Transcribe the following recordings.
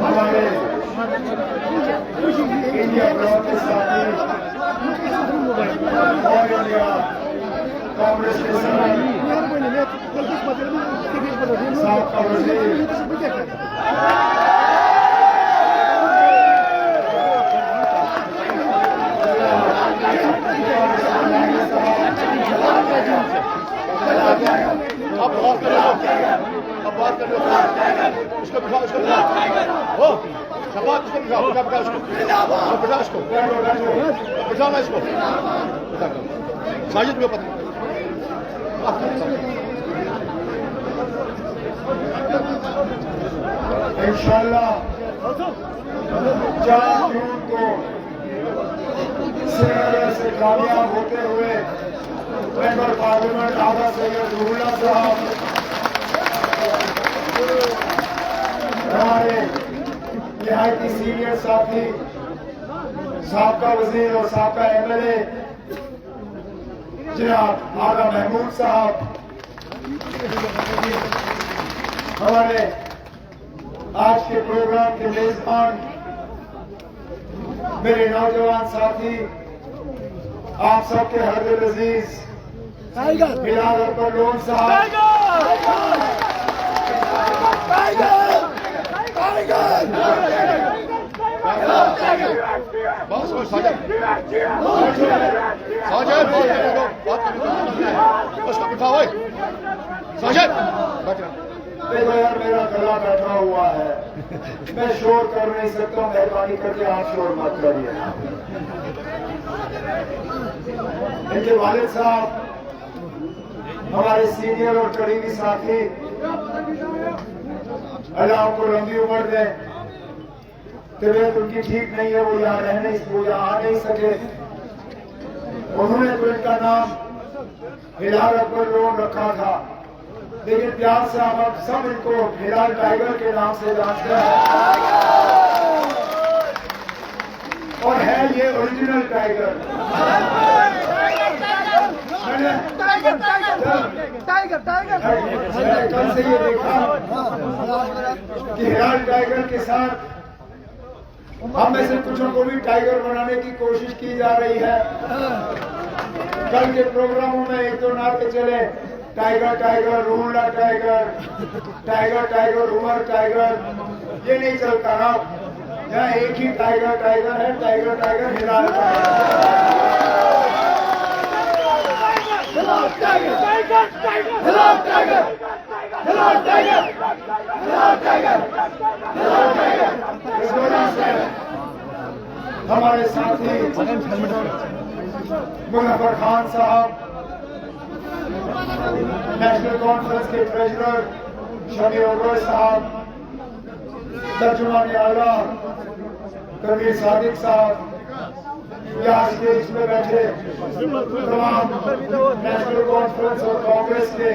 हमारे India block के साथी ऑल इंडिया कांग्रेस के साथ अब बात कर लो, अब बात कर लो, उसको बिठा, उसको बिठा, हो, शबाश, उसको बिठा, बिठा, बिठा उसको, बिठा उसको, बिठाना इसको, बिठा कर, साजिद को पता, इंशाल्लाह 4 जून को श्रीनगर से कामयाब होते हुए मेंबर पार्लियामेंट आगा सैयद रूहुल्लाह साहब हमारे निहायती सीनियर साथी साबका वजीर और साबका एमएलए जनाब आगा महमूद साहब हमारे आज के प्रोग्राम के मेजबान मेरे नौजवान साथी आप सबके हरदिल अजीज बिलाल अकबर लोन साहब बस वो साजिद, साजिद, बात करने उसको बिठाओ, साजिद, बैठो। देखो यार मेरा गला बैठा हुआ है, मैं शोर कर नहीं सकता, मेहरबानी करके आप शोर मत करिए। इनके वालिद साहब हमारे सीनियर और करीबी साथी, अल्लाह उनको लंबी उम्र दे, तबीयत उनकी ठीक नहीं है, वो यहाँ आ नहीं सके। उन्होंने तो इनका नाम हिलाल अकबर लोन रखा था, लेकिन प्यार से हम अब सब इनको हिलाल टाइगर के नाम से जानते हैं और है ये ओरिजिनल टाइगर। कल से ये देखा कि हिलाल टाइगर के साथ हम में से कुछों को भी टाइगर बनाने की कोशिश की जा रही है। कल के प्रोग्रामों में एक दो नारे चले, tiger tiger, Ruhullah tiger, tiger tiger, Umar tiger, ये नहीं चलता ना। यहाँ एक ही टाइगर टाइगर है, टाइगर टाइगर, हिलाल हमारे साथी मुजफ्फर खान साहब, नेशनल कॉन्फ्रेंस के ट्रेजरर शमी ओबरॉय साहब, तर्जुमान आला तनवीर सादिक साहब, यहाँ स्टेज में बैठे तमाम नेशनल कॉन्फ्रेंस और कांग्रेस के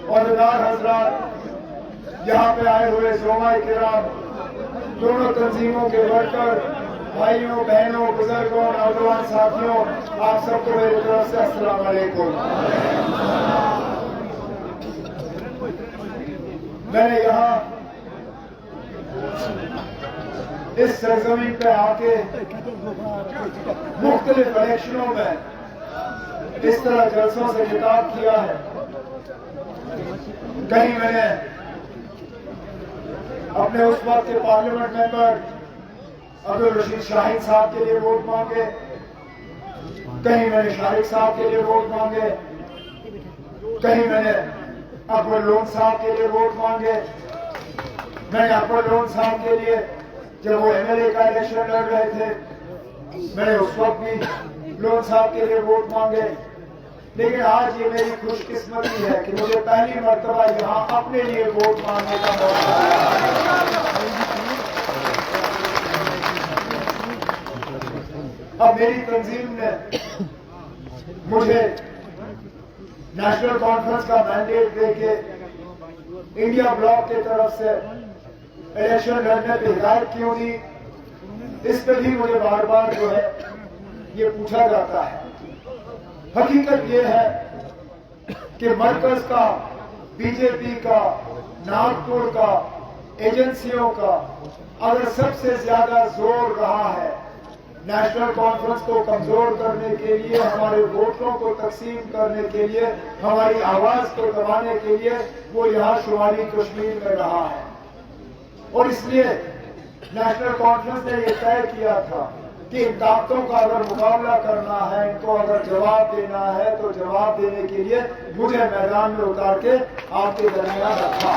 औहदेदार हजरात, यहाँ पे आए हुए ज़ोमाए किराम, दोनों तंजीमों के वर्कर, भाइयों बहनों, बुजुर्गों, नौजवान साथियों, आप सबको मेरी तरफ से अस्सलाम वालेकुम। मैंने यहाँ इस सरजमीन पे आके मुख्तलिफ इलेक्शनों में इस तरह जलसों से खिताब किया है। कहीं मैंने अपने उस वक्त के पार्लियामेंट मेंबर अब्दुल रशीद शाहीन साहब के लिए वोट मांगे, कहीं मैंने शारिक साहब के लिए वोट मांगे, कहीं मैंने अकबर लोन साहब के लिए वोट मांगे। मैंने अकबर लोन साहब के लिए जब वो एमएलए का इलेक्शन लड़ रहे थे, मैंने उस वक्त भी लोन साहब के लिए वोट मांगे। लेकिन आज ये मेरी खुशकिस्मती है कि मुझे पहली मर्तबा यहाँ अपने लिए वोट मांगने का मौका मिला। अब मेरी तंजीम ने मुझे नेशनल कॉन्फ्रेंस का मैंडेट देके इंडिया ब्लॉक की तरफ से इलेक्शन लड़ने पे हिदायत क्यों दी, इस पे भी मुझे बार बार जो है ये पूछा जाता है। हकीकत ये है कि मरकज का, बीजेपी का, नागपुर का एजेंसियों का अगर सबसे ज्यादा जोर रहा है नेशनल कॉन्फ्रेंस को कमजोर करने के लिए, हमारे वोटों को तकसीम करने के लिए, हमारी आवाज को दबाने के लिए, वो यहाँ शुमाली कश्मीर में रहा है। और इसलिए नेशनल कॉन्फ्रेंस ने यह तय किया था कि इन ताकतों का अगर मुकाबला करना है, इनको अगर जवाब देना है, तो जवाब देने के लिए मुझे मैदान में उतार के आपके दरमियान रखा।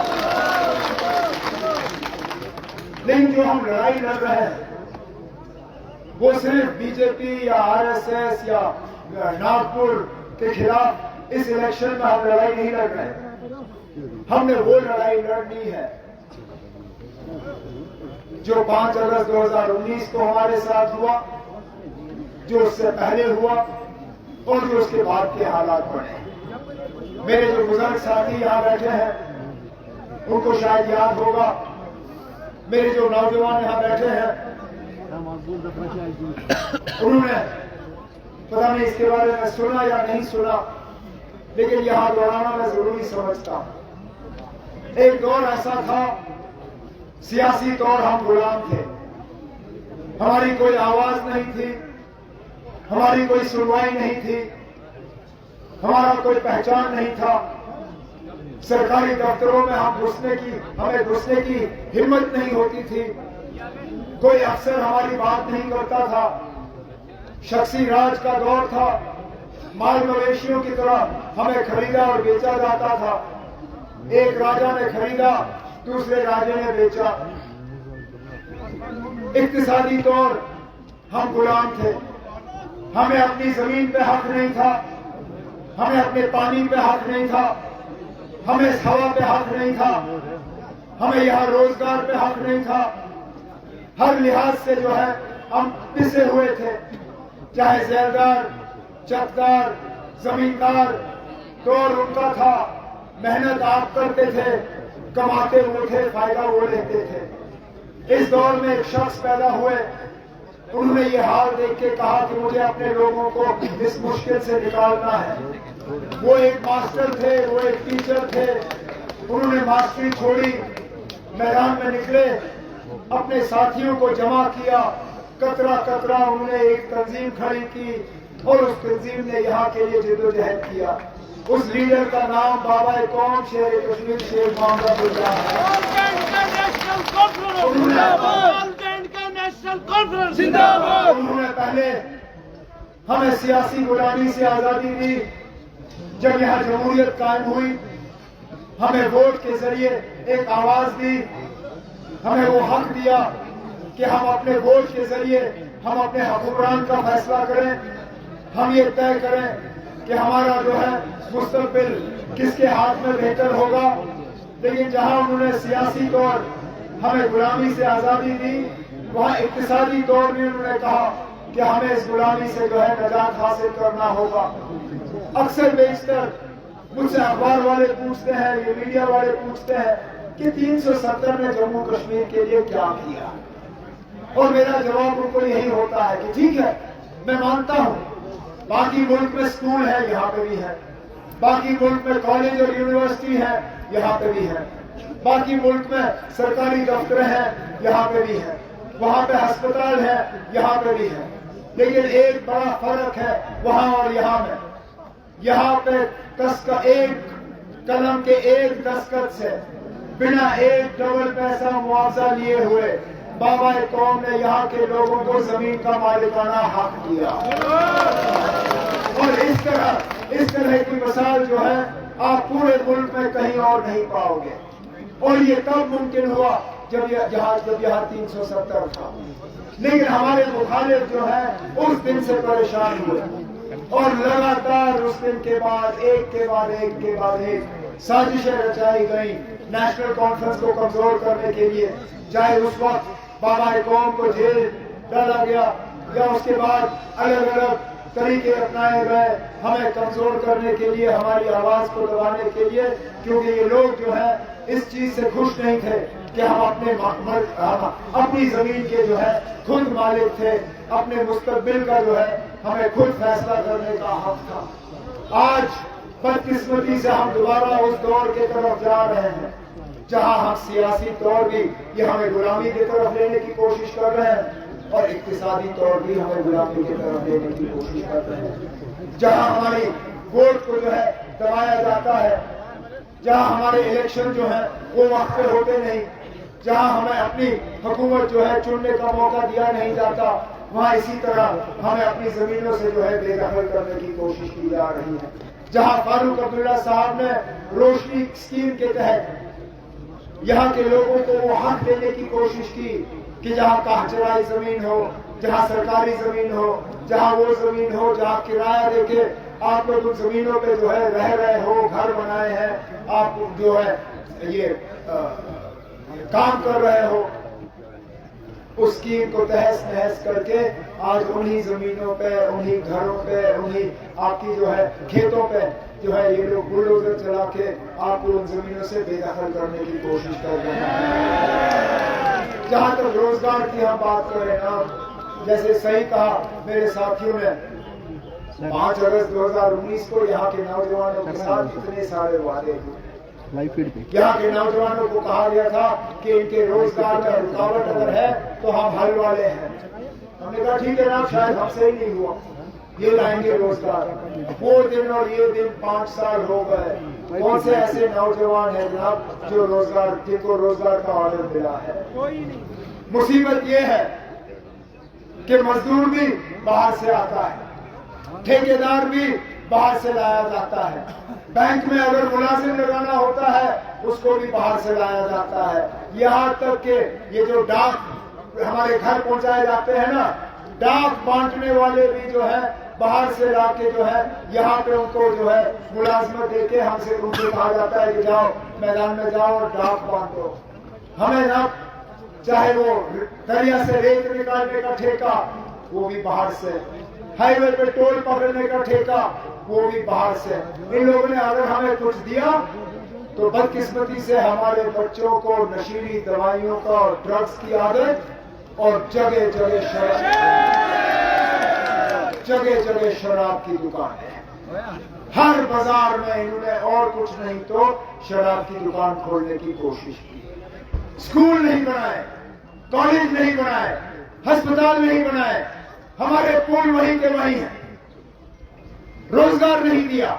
लेकिन जो हम लड़ाई लड़ रहे हैं वो सिर्फ बीजेपी या आरएसएस या नागपुर के खिलाफ इस इलेक्शन में हम लड़ाई नहीं लड़ रहे। हमने वो लड़ाई लड़नी है जो 5 अगस्त 2019 को हमारे साथ हुआ, जो उससे पहले हुआ और जो उसके बाद के हालात बने। मेरे जो बुजुर्ग साथी यहां बैठे हैं उनको शायद याद होगा, मेरे जो नौजवान यहां बैठे हैं उन्होंने पता नहीं इसके बारे में सुना या नहीं सुना, लेकिन यहां दोहराना मैं जरूरी समझता हूं। एक दौर ऐसा था, सियासी तौर हम गुलाम थे, हमारी कोई आवाज नहीं थी, हमारी कोई सुनवाई नहीं थी, हमारा कोई पहचान नहीं था। सरकारी दफ्तरों में हमें घुसने की हिम्मत नहीं होती थी, कोई अफसर हमारी बात नहीं करता था, शख्सी राज का दौर था, माल मवेशियों की तरह हमें खरीदा और बेचा जाता था। एक राजा ने खरीदा, दूसरे राजे ने बेचा। इक्तिसादी तौर हम गुलाम थे, हमें अपनी जमीन पे हक नहीं था, हमें अपने पानी पे हक नहीं था, हमें इस हवा पे हक नहीं था, हमें यहाँ रोजगार पे हक नहीं था। हर लिहाज से जो है हम पिसे हुए थे, चाहे जैलदार, चकदार, जमींदार, दौर उनका था, मेहनत आप करते थे, कमाते वो थे, फायदा वो लेते थे। इस दौर में एक शख्स पैदा हुए, उन्होंने ये हाल देख के कहा कि मुझे अपने लोगों को इस मुश्किल से निकालना है। वो एक मास्टर थे, वो एक टीचर थे, उन्होंने मास्टरी छोड़ी, मैदान में निकले, अपने साथियों को जमा किया, कतरा कतरा उन्होंने एक तंजीम खड़ी की और उस तंजीम ने यहाँ के लिए जिद्दोजहद किया। उस लीडर का नाम बाबा कौम शेर कश्मीर शेख मोहम्मद गुजरात है। उन्होंने पहले हमें सियासी गुलामी से आजादी दी, जब यहाँ जमहूरियत कायम हुई, हमें वोट के जरिए एक आवाज दी, हमें वो हक दिया कि हम अपने वोट के जरिए हम अपने हुक्मरान का फैसला करें, हम ये तय करें कि हमारा जो है मुस्तकबिल किसके हाथ में बेहतर होगा। लेकिन जहां उन्होंने सियासी तौर हमें गुलामी से आजादी दी, वहां इक्तिसादी तौर में उन्होंने कहा कि हमें इस गुलामी से जो है निजात हासिल करना होगा। अक्सर बेशतर मुझसे अखबार वाले पूछते हैं, ये मीडिया वाले पूछते हैं कि 370 ने जम्मू कश्मीर के लिए क्या किया, और मेरा जवाब उनको यही होता है कि ठीक है, मैं मानता हूं बाकी मुल्क में स्कूल है, यहाँ पे भी है, बाकी मुल्क में कॉलेज और यूनिवर्सिटी है, यहाँ पे भी है, बाकी मुल्क में सरकारी दफ्तर हैं, यहाँ पे भी है, वहां पे अस्पताल है, यहाँ पे भी है। लेकिन एक बड़ा फर्क है वहां और यहाँ में। यहाँ पे एक कलम के एक दस्तखत से बिना एक डबल पैसा मुआवजा लिए हुए बाबा कौम ने यहाँ के लोगों को जमीन का मालिकाना हक दिया। और इस तरह की मिसाल जो है आप पूरे मुल्क में कहीं और नहीं पाओगे। और ये तब मुमकिन हुआ जब यहाँ 370 था। लेकिन हमारे मुखालिफ जो है उस दिन से परेशान हुए और लगातार उस दिन के बाद एक के बाद एक साजिशें रचाई गई नेशनल कॉन्फ्रेंस को कमजोर करने के लिए। चाहे उस वक्त बाबा कौम को जेल डाला गया या उसके बाद अलग अलग तरीके अपनाए गए हमें कमजोर करने के लिए, हमारी आवाज को दबाने के लिए, क्योंकि ये लोग जो है इस चीज से खुश नहीं थे कि हम अपनी जमीन के जो है खुद मालिक थे, अपने मुस्तकबिल का जो है हमें खुद फैसला करने का हक था। आज बदकिस्मती से हम दोबारा उस दौर के तरफ जा रहे हैं जहां हम सियासी तौर भी ये हमें गुलामी की तरफ लेने की कोशिश कर रहे हैं और इक्तिसादी तौर भी हमें गुलामी की तरफ लेने की कोशिश कर रहे हैं। जहां हमारी वोट को जो है दबाया जाता है, जहां हमारे इलेक्शन जो है वो वक्त पे होते नहीं, जहां हमें अपनी हुकूमत जो है चुनने का मौका दिया नहीं जाता, वहां इसी तरह हमें अपनी जमीनों से जो है बेदखल करने की कोशिश की जा रही है। जहां फारूक अब्दुल्ला साहब ने रोशनी स्कीम के तहत यहाँ के लोगों को वो हक देने की कोशिश की कि जहाँ काहचराई जमीन हो, जहाँ सरकारी जमीन हो, जहाँ वो जमीन हो जहाँ किराया देके आप लोग उन जमीनों पे जो है रह रहे हो, घर बनाए हैं, आप जो है ये काम कर रहे हो, उस स्कीम को तहस नहस करके आज उन्हीं जमीनों पे, उन्हीं घरों पे, उन्हीं आपकी जो है खेतों पे जो है ये लोग बुलडोजर चला के आपको उन जमीनों से बेदखल करने की कोशिश कर रहे हैं। जहां तक रोजगार की हम बात करें ना, जैसे सही कहा मेरे साथियों ने, 5 अगस्त 2019 को यहाँ के नौजवानों के साथ इतने सारे वादे हुए। यहाँ के नौजवानों को कहा गया था कि इनके रोजगार में रुकावट अगर है तो हम हल वाले हैं। हमने कहा ठीक है ना, शायद हमसे ही नहीं हुआ, ये लाएंगे रोजगार। वो दिन और ये दिन 5 साल हो गए। कौन से ऐसे नौजवान हैं जनाब जो रोजगार, जिनको रोजगार का ऑर्डर मिला है? मुसीबत ये है कि मजदूर भी बाहर से आता है, ठेकेदार भी बाहर से लाया जाता है, बैंक में अगर मुलाजिम लगाना होता है उसको भी बाहर से लाया जाता है। यहाँ तक कि ये जो डाक हमारे घर पहुंचाए जाते हैं ना, डाक बांटने वाले भी जो है बाहर से लाके जो है यहाँ पे उनको जो है मुलाजमत देके हमसे उनसे कहा जाता है कि जाओ मैदान में जाओ और डाक बांटो। हमें ना चाहे वो दरिया से रेत निकालने का ठेका वो भी बाहर से, हाईवे पे टोल पकड़ने का ठेका वो भी बाहर से। इन लोगों ने अगर हमें कुछ दिया तो बदकिस्मती से हमारे बच्चों को नशीली दवाइयों का और ड्रग्स की आदत और जगह जगह शराब की दुकान है। हर बाजार में इन्होंने और कुछ नहीं तो शराब की दुकान खोलने की कोशिश की। स्कूल नहीं बनाए, कॉलेज नहीं बनाए, अस्पताल नहीं बनाए, हमारे पुल वहीं के वहीं हैं, रोजगार नहीं दिया,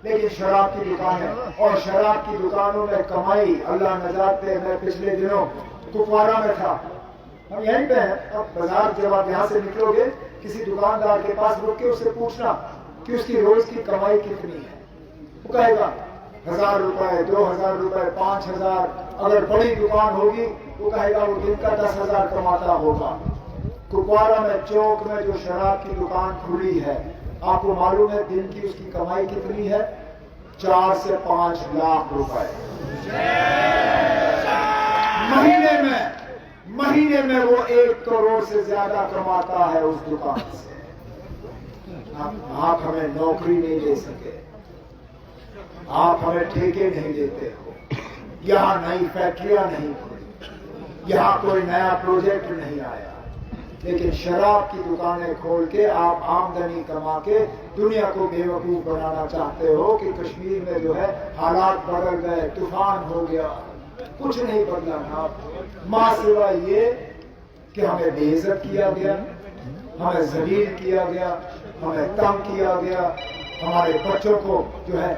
लेकिन शराब की दुकान है। और शराब की दुकानों में कमाई, अल्लाह नजात दे। मैं पिछले दिनों कुपवारा में था, हम यहीं पे हैं। अब बाजार जब आप यहाँ से निकलोगे किसी दुकानदार के पास रुक के उससे पूछना कि उसकी रोज की कमाई कितनी है, वो कहेगा 1000 रुपए, 2000 रुपए, 5000। अगर बड़ी दुकान होगी वो कहेगा वो दिन का 10,000 कमाता होगा। कुपवारा में चौक में जो शराब की दुकान खुली है, आपको मालूम है दिन की उसकी कमाई कितनी है? 4 से 5 लाख रुपए महीने में वो 1 करोड़ से ज्यादा कमाता है उस दुकान से। आप हमें नौकरी नहीं दे सके, आप हमें ठेके नहीं देते हो, यहाँ नई फैक्ट्रियां नहीं खुली, यहाँ कोई नया प्रोजेक्ट नहीं आया, लेकिन शराब की दुकानें खोल के आप आमदनी कमा के दुनिया को बेवकूफ बनाना चाहते हो कि कश्मीर में जो है हालात बदल गए, तूफान हो गया। कुछ नहीं बदला ना, मां सिवाय ये कि हमें बेइज्जत किया गया, हमें जलील किया गया, हमें तंग किया गया, हमारे बच्चों को जो है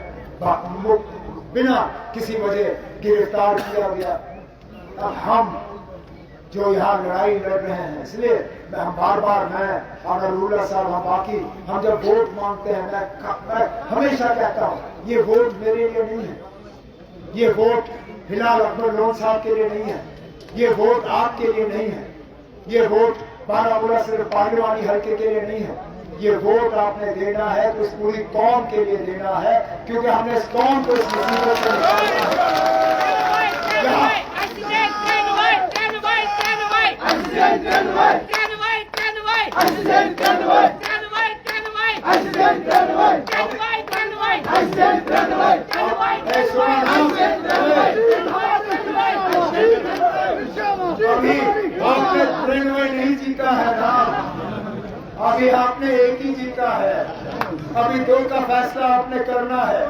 बिना किसी वजह गिरफ्तार किया गया। अब हम जो यहाँ लड़ाई लड़ रहे हैं, इसलिए हम बार बार, मैं और अब्दुल्ला साहब, हम बाकी, हम जब वोट मांगते हैं, मैं हमेशा कहता हूँ ये वोट मेरे लिए नहीं है, ये वोट हिलाल अकबर लोन साहब के लिए नहीं है, ये वोट आपके लिए नहीं है, ये वोट बारामूला सिर्फ पागलवानी हल्के के लिए नहीं है, ये वोट आपने देना है तो इस पूरी कौम के लिए देना है, क्योंकि हमने इस कौम को इस मुसीबत से अभी आपने ट्रेनवे नहीं जीता है ना, अभी आपने एक ही जीता है, अभी 2 का फैसला आपने करना है।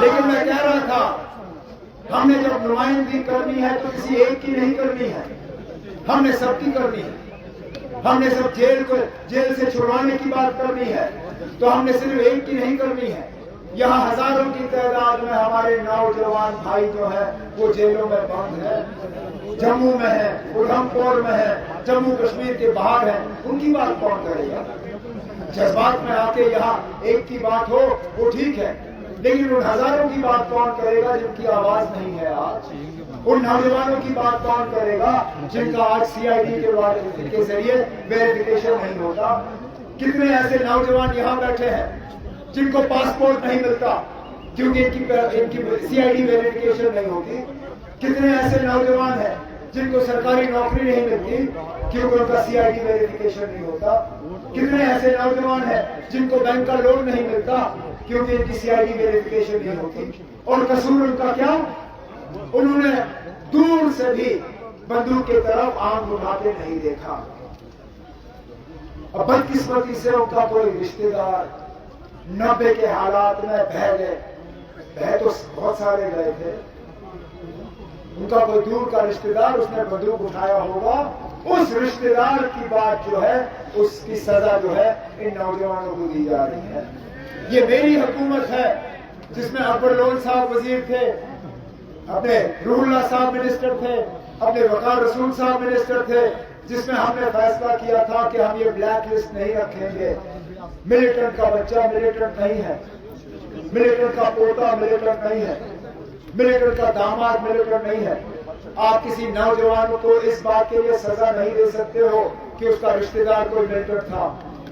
लेकिन मैं कह रहा था, हमने जब नुमाइंदगी करनी है तो किसी एक की नहीं करनी है, हमने सबकी करनी है। हमने सब जेल से छुड़वाने की बात करनी है तो हमने सिर्फ एक की नहीं करनी है। यहाँ हजारों की तादाद में हमारे नौजवान भाई जो है वो जेलों में बंद है, जम्मू में है, उधमपुर में है, जम्मू कश्मीर के बाहर है, उनकी बात कौन करेगा? जज्बात में आके यहाँ एक की बात हो वो ठीक है, लेकिन उन हजारों की बात कौन करेगा जिनकी आवाज नहीं है आज? उन नौजवानों की बात कौन करेगा जिनका आज सीआईडी के जरिए वेरिफिकेशन नहीं होता? कितने ऐसे नौजवान यहाँ बैठे हैं जिनको पासपोर्ट नहीं मिलता क्योंकि इनकी सीआईडी वेरिफिकेशन नहीं होती? कितने ऐसे नौजवान हैं जिनको सरकारी नौकरी नहीं मिलती क्योंकि उनका सीआईडी वेरिफिकेशन नहीं होता? कितने ऐसे नौजवान हैं जिनको बैंक का लोन नहीं मिलता क्योंकि इनकी सीआईडी वेरिफिकेशन नहीं होती? और कसूर उनका क्या? उन्होंने दूर से भी बंदूक की तरफ आंख उठा के नहीं देखा। अब बदकिस्मती से उनका कोई रिश्तेदार 90 के हालात में बह गए, बह तो बहुत सारे गए थे, उनका कोई दूर का रिश्तेदार उसने बंदूक उठाया होगा, उस रिश्तेदार की बात जो है उसकी सजा जो है इन नौजवानों को दी जा रही है। ये मेरी हुकूमत है जिसमें अकबर लोन साहब वजीर थे, अपने रूहुल्लाह साहब मिनिस्टर थे, अपने वकार रसूल साहब मिनिस्टर थे, जिसमें हमने फैसला किया था कि हम ये ब्लैक लिस्ट नहीं रखेंगे। मिलिटेंट का बच्चा मिलिटेंट नहीं है, मिलिटेंट का पोता मिलिटेंट नहीं है, मिलिटेंट का दामाद मिलिटेंट नहीं है। आप किसी नौजवान को इस बात के लिए सजा नहीं दे सकते हो कि उसका रिश्तेदार कोई मिलिटेंट था।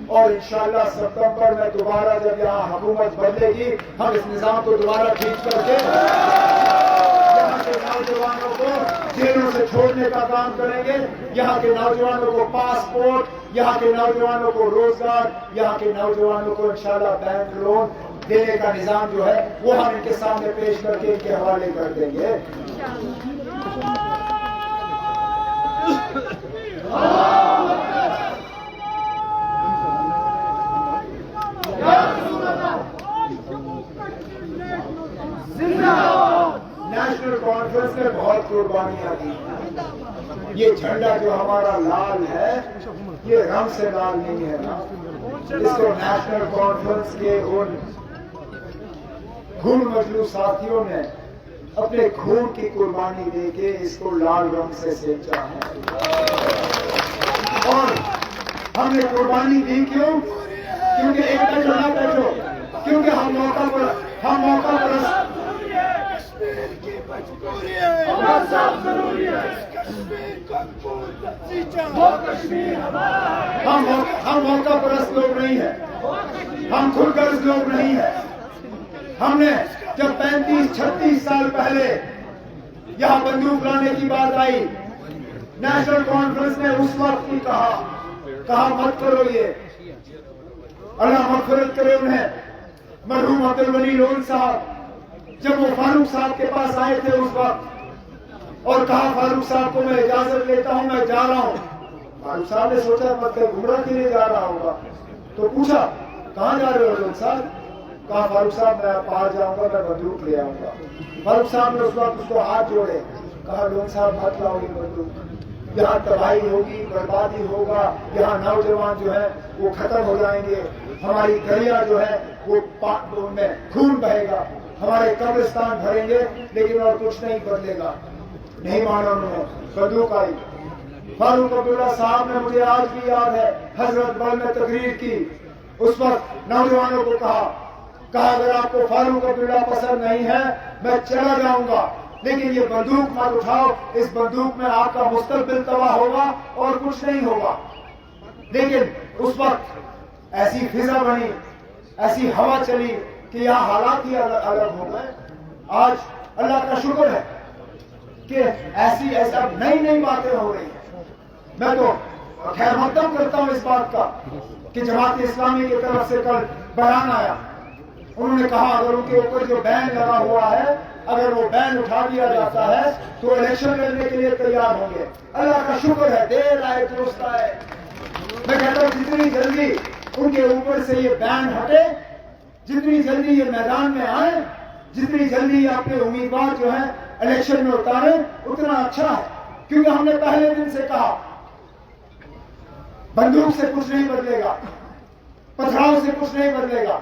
और इंशाल्लाह सितंबर में दोबारा जब यहाँ हुकूमत बदलेगी हम इस निजाम को दोबारा ठीक करके यहाँ के नौजवानों को जेलों से छोड़ने का काम करेंगे। यहाँ के नौजवानों को पासपोर्ट, यहाँ के नौजवानों को रोजगार, यहाँ के नौजवानों को इंशाल्लाह बैंक लोन देने का निजाम जो है वो हम इनके सामने पेश करके इनके हवाले कर देंगे। नेशनल कॉन्फ्रेंस ने बहुत कुर्बानियां दी। ये झंडा जो हमारा लाल है ये रंग से लाल नहीं है ना, इसको नेशनल कॉन्फ्रेंस के उन खून मजलू साथियों ने अपने खून की कुर्बानी देके इसको लाल रंग से सेंचा है। और हमने कुर्बानी दी क्यों? क्योंकि एक बैठो ना बैठो, क्योंकि हम मौका पर हम मौका परस्त लोग नहीं है, हम खुदगर्ज लोग नहीं है। हमने जब 35-36 साल पहले यहाँ बंदूक लाने की बात आई, नेशनल कॉन्फ्रेंस ने उस वक्त ही कहा मत करो ये, अल्लाह मग़फ़िरत करे उन्हें। मरहूम अब्दुल वली लोन साहब जब वो फारूक साहब के पास आए थे उस वक्त और कहा फारूक साहब को मैं इजाजत लेता हूं, मैं जा रहा हूं। फारूक साहब ने सोचा मतलब घुमरा के लिए जा रहा होगा, तो पूछा कहां जा रहे हो लोन साहब? कहा फारूक साहब मैं बाहर जाऊंगा, मैं बंदूक ले आऊंगा। फारूक साहब ने उस वक्त उसको हाथ जोड़े, कहा लोन साहब मत लाओ ये बंदूक, यहाँ तबाही होगी, बर्बादी होगा, यहाँ नौजवान जो है वो खत्म हो जाएंगे, हमारी गलियां जो है वो उनमें खून बहेगा, हमारे कब्रिस्तान भरेंगे, लेकिन और कुछ नहीं बदलेगा। नहीं माना उन्होंने, बंदूक आई। फारूक अब्दुल्ला साहब ने, मुझे आज भी याद है, हजरत बल में तकरीर की, उस वक्त नौजवानों को कहा अगर आपको फारूक अब्दुल्ला पसंद नहीं है मैं चला जाऊंगा, लेकिन ये बंदूक मत उठाओ, इस बंदूक में आपका मुस्तकबिल तबाह होगा और कुछ नहीं होगा। लेकिन उस वक्त ऐसी फिजा बनी, ऐसी हवा चली कि यहाँ हालात ही अलग हो गए। आज अल्लाह का शुक्र है कि ऐसी नई बातें हो रही हैं। मैं तो खैर मकदम करता हूँ इस बात का कि जमात इस्लामी की तरफ से कल बयान आया, उन्होंने कहा अगर उनके ऊपर जो बैन लगा हुआ है अगर वो बैन उठा दिया जाता है तो इलेक्शन लड़ने के लिए तैयार होंगे। अल्लाह का शुक्र है, देर आए दुरुस्त आए। मैं कहता हूँ जितनी जल्दी उनके ऊपर से ये बैन हटे, जितनी जल्दी ये मैदान में आए, जितनी जल्दी अपने उम्मीदवार जो है इलेक्शन में उतारे उतना अच्छा है, क्योंकि हमने पहले दिन से कहा बंदूक से कुछ नहीं बदलेगा, पथराव से कुछ नहीं बदलेगा,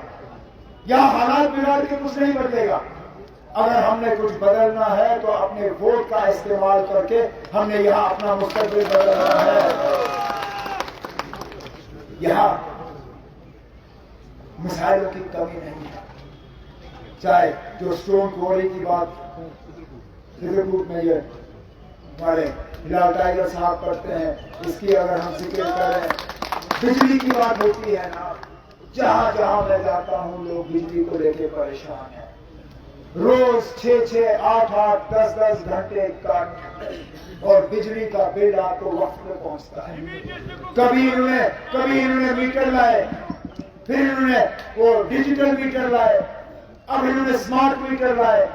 यहां हालात बिगाड़ के कुछ नहीं बदलेगा। अगर हमने कुछ बदलना है तो अपने वोट का इस्तेमाल करके हमने यहां अपना मुस्तकबिल बदलना है। यहां मिसाइलों की कमी नहीं है, चाहे जो स्टोन क्वारी की बात चित्रकूट में ये हमारे हिलाल टाइगर साहब करते हैं, इसकी अगर हम जिक्र करें, बिजली की बात होती है ना, जहां जहां मैं जाता हूं लोग बिजली को लेकर परेशान हैं। रोज 6-6, 8-8, 10-10 घंटे कट और बिजली का बिल आपको वक्त में पहुंचता है। कभी इन्होंने मीटर लाए, फिर इन्होंने वो डिजिटल मीटर लाए, अब इन्होंने स्मार्ट मीटर लाए।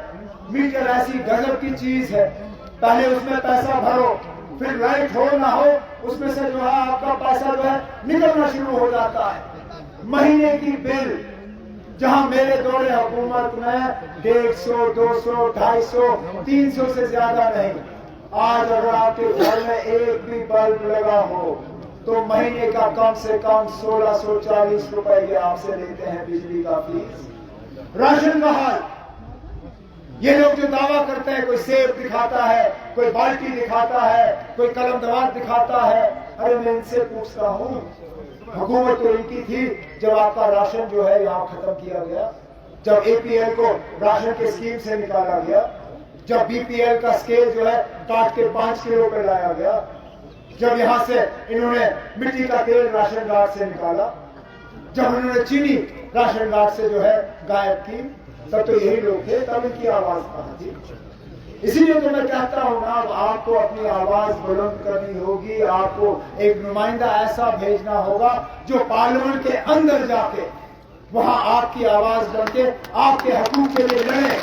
मीटर ऐसी गजब की चीज है, पहले उसमें पैसा भरो, फिर लाइट हो ना हो उसमें से जो है आपका पैसा जो है निकलना शुरू हो जाता है। महीने की बिल जहां मेरे दौरे हुकूमत में 150, 200, 250, 300 से ज्यादा नहीं। आज अगर आपके घर में एक भी बल्ब लगा हो तो महीने का कम से कम 1640 रुपए ये आपसे लेते हैं बिजली का फीस। राशन का हाल, ये लोग जो दावा करते हैं, कोई सेब दिखाता है, कोई बाल्टी दिखाता है, कोई कलम दवात दिखाता है। अरे मैं इनसे पूछता हूं, हुकूमत तो इनकी थी जब आपका राशन जो है यहाँ खत्म किया गया, जब एपीएल को राशन के स्कीम से निकाला गया, जब बीपीएल का स्केल जो है काट के 5 किलो पे लाया गया, जब यहां से इन्होंने मिट्टी का तेल राशन कार्ड से निकाला, जब उन्होंने चीनी राशन कार्ड से जो है गायब की, तब तो यही लोग थे, तब इनकी आवाज कहां थी। इसीलिए तो मैं कहता हूं ना, अब आपको अपनी आवाज बुलंद करनी होगी, आपको एक नुमाइंदा ऐसा भेजना होगा जो पार्लियामेंट के अंदर जाके वहां आपकी आवाज बनके आपके हकूक के लिए लड़े,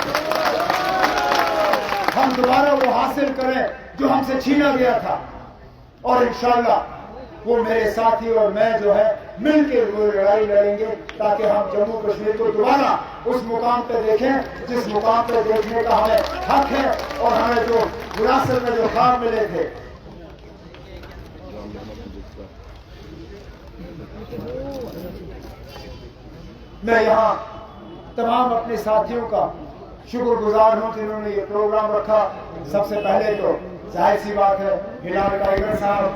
हम दोबारा वो हासिल करें जो हमसे छीना गया था। और इंशाल्लाह वो मेरे साथी और मैं जो है मिलकर वो लड़ाई लड़ेंगे, ताकि हम जम्मू कश्मीर को दोबारा उस मुकाम पे देखें जिस मुकाम पे देखने का हमें हक है और हमें जो विरासत में जो ख्वाब मिले थे। मैं यहाँ तमाम अपने साथियों का शुक्रगुजार हूं जिन्होंने ये प्रोग्राम रखा। सबसे पहले तो जाहिर सी बात है हिलाल टाइगर साहब